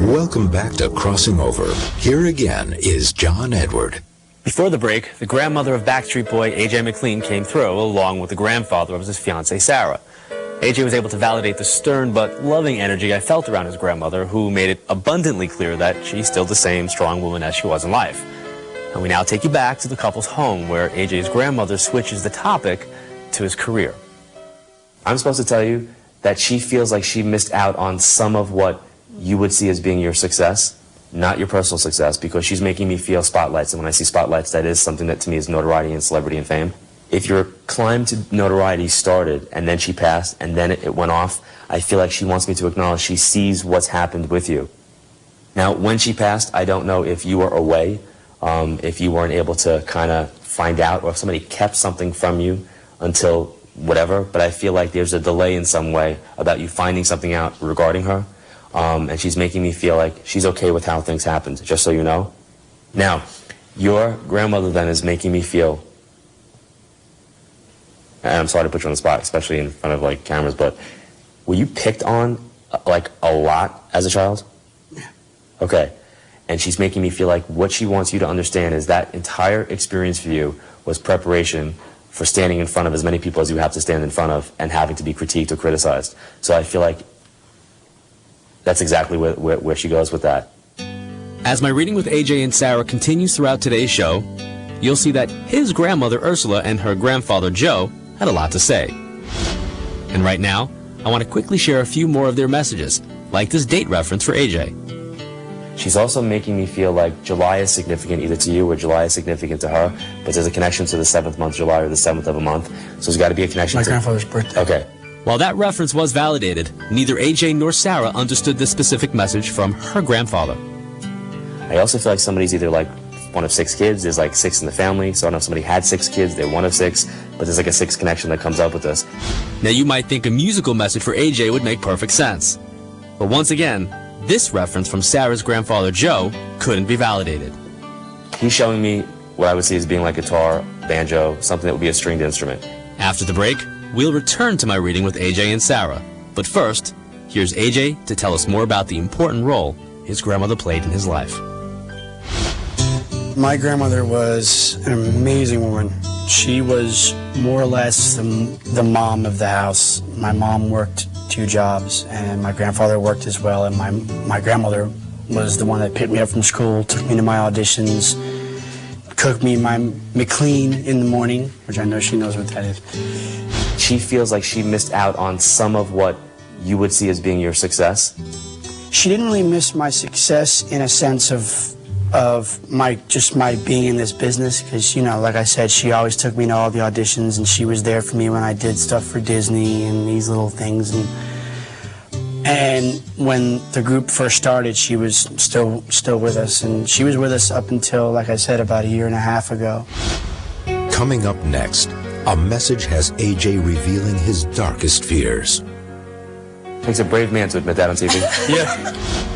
Welcome back to Crossing Over. Here again is John Edward. Before the break, the grandmother of Backstreet Boy AJ McLean came through, along with the grandfather of his fiancée Sarah. AJ was able to validate the stern but loving energy I felt around his grandmother, who made it abundantly clear that she's still the same strong woman as she was in life. And we now take you back to the couple's home, where AJ's grandmother switches the topic to his career. I'm supposed to tell you that she feels like she missed out on some of what you would see as being your success, not your personal success, because she's making me feel spotlights, and when I see spotlights, that is something that to me is notoriety and celebrity and fame. If your climb to notoriety started and then she passed and then it went off, I feel like she wants me to acknowledge she sees what's happened with you. Now, when she passed, I don't know if you were away, if you weren't able to kind of find out, or if somebody kept something from you until whatever, but I feel like there's a delay in some way about you finding something out regarding her. And she's making me feel like she's okay with how things happened, just so you know. Now, your grandmother then is making me feel, and I'm sorry to put you on the spot, especially in front of like cameras, but were you picked on like a lot as a child? Yeah. Okay. And she's making me feel like what she wants you to understand is that entire experience for you was preparation for standing in front of as many people as you have to stand in front of and having to be critiqued or criticized. So I feel like that's exactly where she goes with that. As my reading with AJ and Sarah continues throughout today's show, you'll see that his grandmother Ursula and her grandfather Joe had a lot to say. And right now, I want to quickly share a few more of their messages, like this date reference for AJ. She's also making me feel like July is significant either to you or July is significant to her, but there's a connection to the 7th month, July, or the 7th of a month. So there's got to be a connection My to grandfather's birthday. Okay. While that reference was validated, neither AJ nor Sarah understood this specific message from her grandfather. I also feel like somebody's either like one of 6 kids, there's like 6 in the family, so I don't know if somebody had 6 kids, they're one of 6, but there's like a 6 connection that comes up with this. Now you might think a musical message for AJ would make perfect sense. But once again, this reference from Sarah's grandfather Joe couldn't be validated. He's showing me what I would see as being like guitar, banjo, something that would be a stringed instrument. After the break, we'll return to my reading with AJ and Sarah. But first, here's AJ to tell us more about the important role his grandmother played in his life. My grandmother was an amazing woman. She was more or less the mom of the house. My mom worked 2 jobs, and my grandfather worked as well, and my grandmother was the one that picked me up from school, took me to my auditions, cooked me my McLean in the morning, which I know she knows what that is. She feels like she missed out on some of what you would see as being your success. She didn't really miss my success in a sense of my being in this business, because, you know, like I said, she always took me to all the auditions, and she was there for me when I did stuff for Disney and these little things. And when the group first started, she was still with us, and she was with us up until, like I said, about 1.5 years ago. Coming up next, a message has AJ revealing his darkest fears. Takes a brave man to admit that on TV. Yeah.